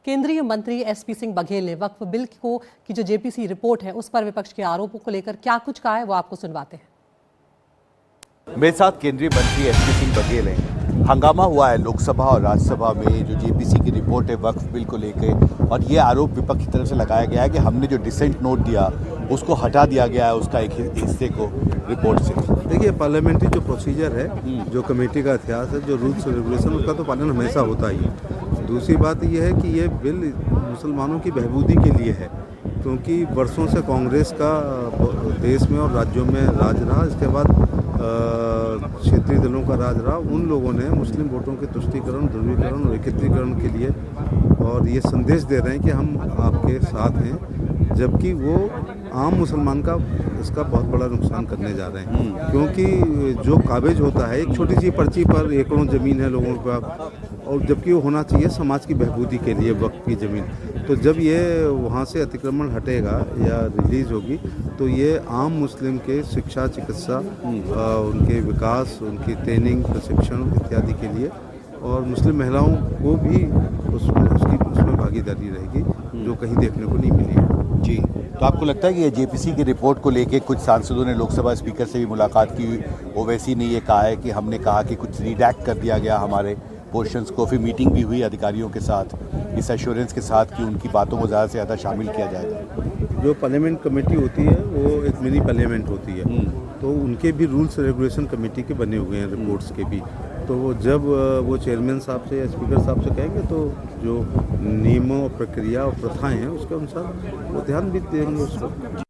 केंद्रीय मंत्री एसपी सिंह बघेल ने वक्फ बिल की जो जेपीसी रिपोर्ट है उस पर विपक्ष के आरोपों को लेकर क्या कुछ कहा है वो आपको सुनवाते हैं। मेरे साथ केंद्रीय मंत्री एसपी सिंह बघेल हैं। हंगामा हुआ है लोकसभा और राज्यसभा में जो जेपीसी की रिपोर्ट है वक्फ बिल को लेकर, और ये आरोप विपक्ष की तरफ से लगाया गया है कि हमने जो डिसेंट नोट दिया उसको हटा दिया गया है, उसका एक हिस्से को रिपोर्ट से। देखिए, पार्लियामेंट्री जो प्रोसीजर है, जो कमेटी का इतिहास है, जो रूल्स और रेगुलेशन, उसका तो पालन हमेशा होता ही है। दूसरी बात यह है कि ये बिल मुसलमानों की बहबूदी के लिए है, क्योंकि वर्षों से कांग्रेस का देश में और राज्यों में राज रहा। इसके बाद क्षेत्रीय दलों का राज रहा। उन लोगों ने मुस्लिम वोटों के तुष्टीकरण, ध्रुवीकरण और एकत्रीकरण के लिए और ये संदेश दे रहे हैं कि हम आपके साथ हैं, जबकि वो आम मुसलमान का इसका बहुत बड़ा नुकसान करने जा रहे हैं। क्योंकि जो काबिज होता है, एक छोटी सी पर्ची पर एकड़ों ज़मीन है लोगों का, और जबकि वो होना चाहिए समाज की बहबूदी के लिए वक्फ की ज़मीन। तो जब ये वहाँ से अतिक्रमण हटेगा या रिलीज़ होगी तो ये आम मुस्लिम के शिक्षा, चिकित्सा, उनके विकास, उनकी ट्रेनिंग, प्रशिक्षण इत्यादि के लिए, और मुस्लिम महिलाओं को भी उसमें भागीदारी रहेगी, जो कहीं देखने को नहीं मिली। जी, तो आपको लगता है कि ये जेपीसी की रिपोर्ट को लेके कुछ सांसदों ने लोकसभा स्पीकर से भी मुलाकात की, ओवैसी ने ये कहा है कि हमने कहा कि कुछ रिडैक्ट कर दिया गया हमारे पोर्शंस को, फिर मीटिंग भी हुई अधिकारियों के साथ इस एश्योरेंस के साथ कि उनकी बातों को ज़्यादा से ज़्यादा शामिल किया जाएगा। जो पार्लियामेंट कमेटी होती है वो एक मिनी पार्लियामेंट होती है, तो उनके भी रूल्स रेगुलेशन कमेटी के बने हुए हैं, रिपोर्ट्स के भी। तो वो जब वो चेयरमैन साहब से या स्पीकर साहब से कहेंगे तो जो नियमों, प्रक्रिया और प्रथाएं हैं उसके अनुसार वो ध्यान भी देंगे उस वक्त।